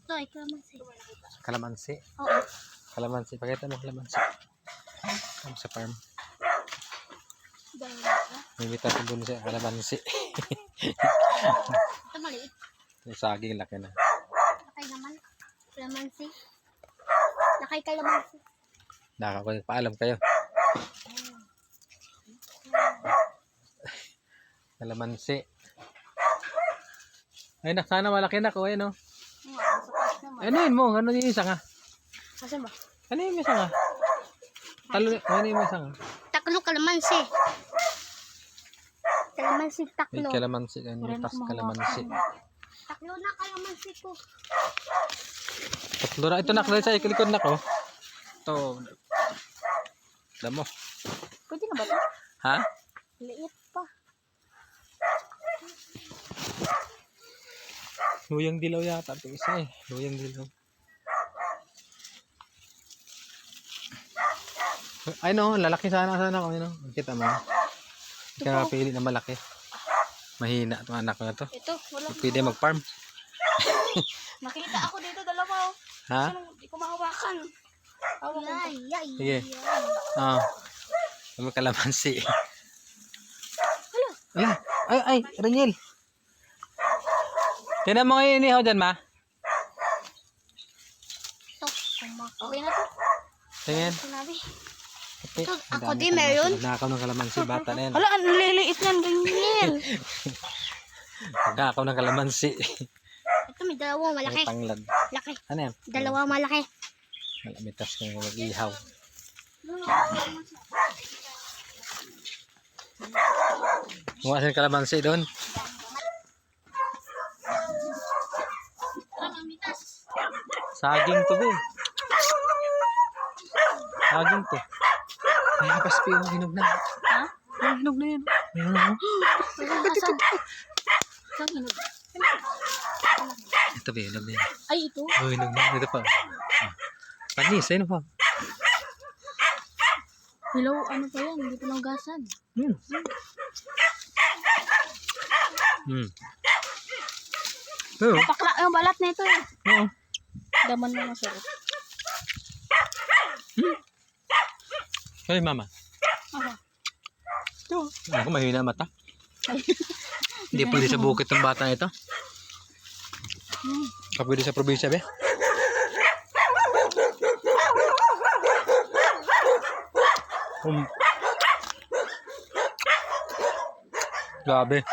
Ito ay kalamansi. Kalamansi. Oo. Kalamansi. Pakita mo kalamansi. Come sa farm. May bitas ko dun sa kalamansi. Ito maliit. Yung saging laki na. Lakay naman. Kalamansi. Lakay kalamansi. Nakakapagpaalam kayo. Kalamansi. Ay, sana malaki na ko. Ayun, oh. Ano yun mo? Ano yung isa nga? Asan ba? Ano yung isa nga? Ano yung isa nga? Taklo kalamansi. Kalamansi May taklo. kalamansi. Ano yung tas kalamansi? Taklo na kalamansi ko. Tatlo na. Ito na. Sa ikalikod na ko. Ito. Damo. Pwede na ba ito? Ha? Liit pa. Luyang dilaw yata. Ito isa eh. Luyang dilaw. Ay no, lalaki sana ko. Ano? Kita mo. Hindi ka mapili na malaki. Mahina itong anak ko na to. Ito, wala. Pwede mag-farm. Nakita ako dito dalawa. Ha? Hindi ko mahawakan. Sige. May kalamansi. Ala. Ay, Reniel. Tinan mo ngayon inihaw dyan, ma. Ito, okay na to. Tingin. Sinabi. Okay. Ito, ako din meron. Nakaw ng kalamansi, bata na yan. Hala, ang liliit yan, ganyan. Nakaw ng kalamansi. Ito, may dalawang malaki. May tanglad. Laki. Ano yan? Dalawa malaki. Malamitas na yung mag-ihaw. Mukha siyang kalamansi doon. Saging to, be. Saging to. Ay, paspi yung hinog na. Ha? Ay, hinog na yan. Ayun na. Asan? Saan hinog? Ito, be, hinog na yan. Ay, ito. Oh, hinog na. Ito pa. Panis, ayun pa. Hello, ano pa yan? Hindi pa naugasan. Oo. Pakla yung balat na ito eh. Oo. Daman mo masarap. Ay, mama. Aha. Ito. Ako, mahina mata. Hindi pwede sa bukit ng bata ito. Pwede sa probinsya, be. Grabe.